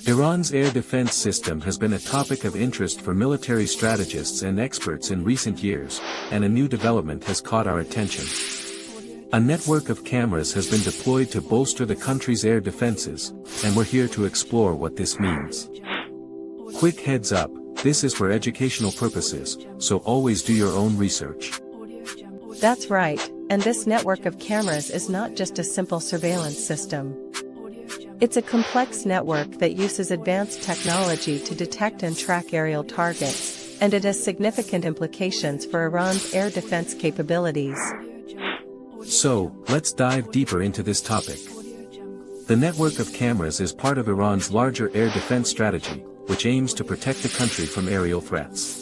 Iran's air defense system has been a topic of interest for military strategists and experts in recent years, and a new development has caught our attention. A network of cameras has been deployed to bolster the country's air defenses, and we're here to explore what this means. Quick heads up, this is for educational purposes, so always do your own research. That's right, and this network of cameras is not just a simple surveillance system. It's a complex network that uses advanced technology to detect and track aerial targets, and it has significant implications for Iran's air defense capabilities. So, let's dive deeper into this topic. The network of cameras is part of Iran's larger air defense strategy, which aims to protect the country from aerial threats.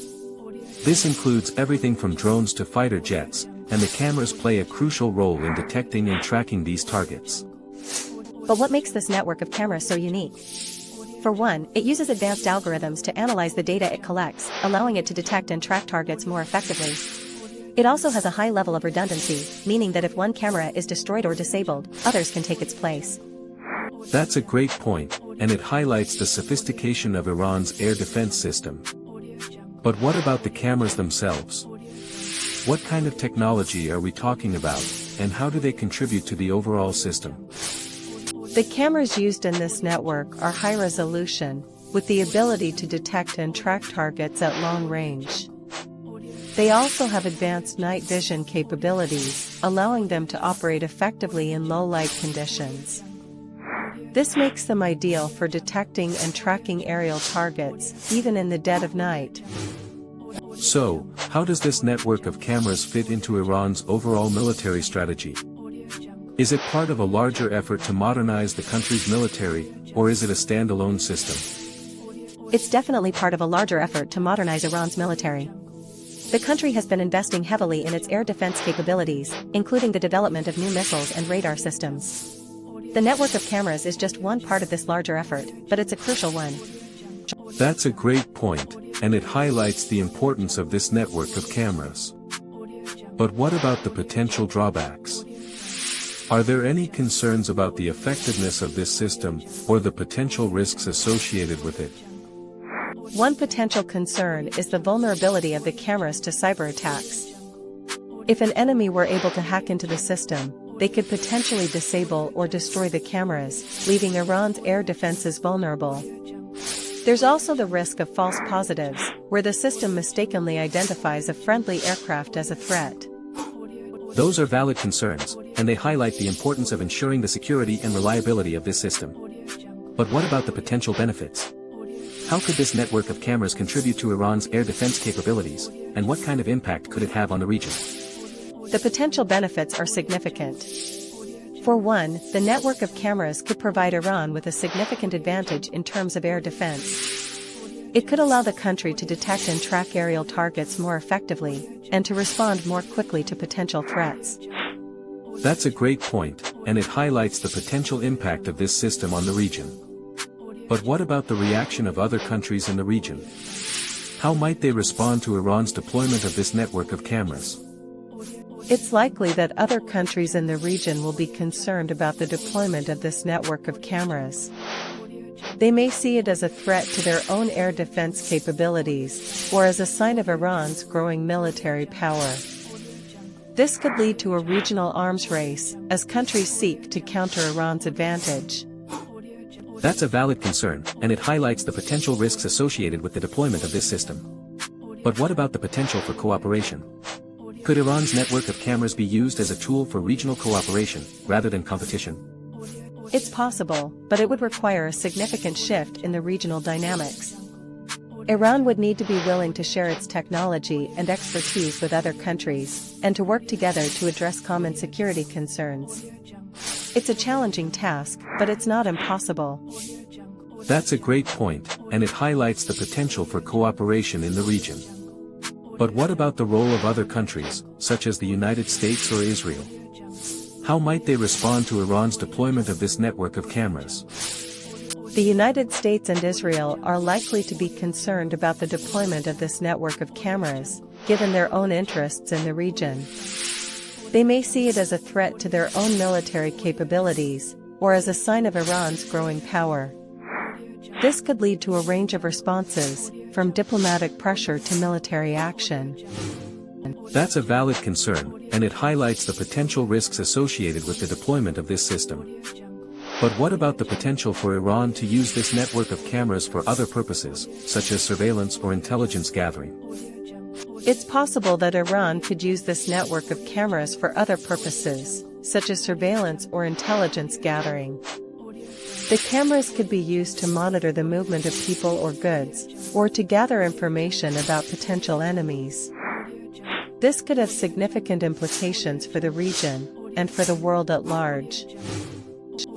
This includes everything from drones to fighter jets, and the cameras play a crucial role in detecting and tracking these targets. But what makes this network of cameras so unique? For one, it uses advanced algorithms to analyze the data it collects, allowing it to detect and track targets more effectively. It also has a high level of redundancy, meaning that if one camera is destroyed or disabled, others can take its place. That's a great point, and it highlights the sophistication of Iran's air defense system. But what about the cameras themselves? What kind of technology are we talking about, and how do they contribute to the overall system? The cameras used in this network are high resolution, with the ability to detect and track targets at long range. They also have advanced night vision capabilities, allowing them to operate effectively in low light conditions. This makes them ideal for detecting and tracking aerial targets, even in the dead of night. So, how does this network of cameras fit into Iran's overall military strategy? Is it part of a larger effort to modernize the country's military, or is it a standalone system? It's definitely part of a larger effort to modernize Iran's military. The country has been investing heavily in its air defense capabilities, including the development of new missiles and radar systems. The network of cameras is just one part of this larger effort, but it's a crucial one. That's a great point, and it highlights the importance of this network of cameras. But what about the potential drawbacks? Are there any concerns about the effectiveness of this system, or the potential risks associated with it? One potential concern is the vulnerability of the cameras to cyber attacks. If an enemy were able to hack into the system, they could potentially disable or destroy the cameras, leaving Iran's air defenses vulnerable. There's also the risk of false positives, where the system mistakenly identifies a friendly aircraft as a threat. Those are valid concerns, and they highlight the importance of ensuring the security and reliability of this system. But what about the potential benefits? How could this network of cameras contribute to Iran's air defense capabilities, and what kind of impact could it have on the region? The potential benefits are significant. For one, the network of cameras could provide Iran with a significant advantage in terms of air defense. It could allow the country to detect and track aerial targets more effectively, and to respond more quickly to potential threats. That's a great point, and it highlights the potential impact of this system on the region. But what about the reaction of other countries in the region? How might they respond to Iran's deployment of this network of cameras? It's likely that other countries in the region will be concerned about the deployment of this network of cameras. They may see it as a threat to their own air defense capabilities, or as a sign of Iran's growing military power. This could lead to a regional arms race, as countries seek to counter Iran's advantage. That's a valid concern, and it highlights the potential risks associated with the deployment of this system. But what about the potential for cooperation? Could Iran's network of cameras be used as a tool for regional cooperation, rather than competition? It's possible, but it would require a significant shift in the regional dynamics. Iran would need to be willing to share its technology and expertise with other countries, and to work together to address common security concerns. It's a challenging task, but it's not impossible. That's a great point, and it highlights the potential for cooperation in the region. But what about the role of other countries, such as the United States or Israel? How might they respond to Iran's deployment of this network of cameras? The United States and Israel are likely to be concerned about the deployment of this network of cameras, given their own interests in the region. They may see it as a threat to their own military capabilities, or as a sign of Iran's growing power. This could lead to a range of responses, from diplomatic pressure to military action. That's a valid concern, and it highlights the potential risks associated with the deployment of this system. But what about the potential for Iran to use this network of cameras for other purposes, such as surveillance or intelligence gathering? It's possible that Iran could use this network of cameras for other purposes, such as surveillance or intelligence gathering. The cameras could be used to monitor the movement of people or goods, or to gather information about potential enemies. This could have significant implications for the region, and for the world at large.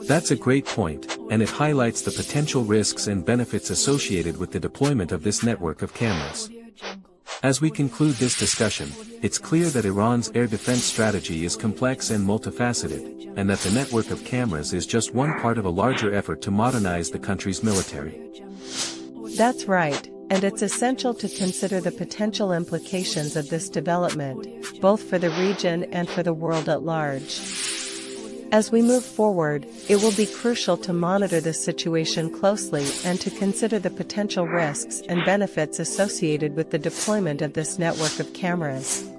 That's a great point, and it highlights the potential risks and benefits associated with the deployment of this network of cameras. As we conclude this discussion, it's clear that Iran's air defense strategy is complex and multifaceted, and that the network of cameras is just one part of a larger effort to modernize the country's military. That's right, and it's essential to consider the potential implications of this development, both for the region and for the world at large. As we move forward, it will be crucial to monitor this situation closely and to consider the potential risks and benefits associated with the deployment of this network of cameras.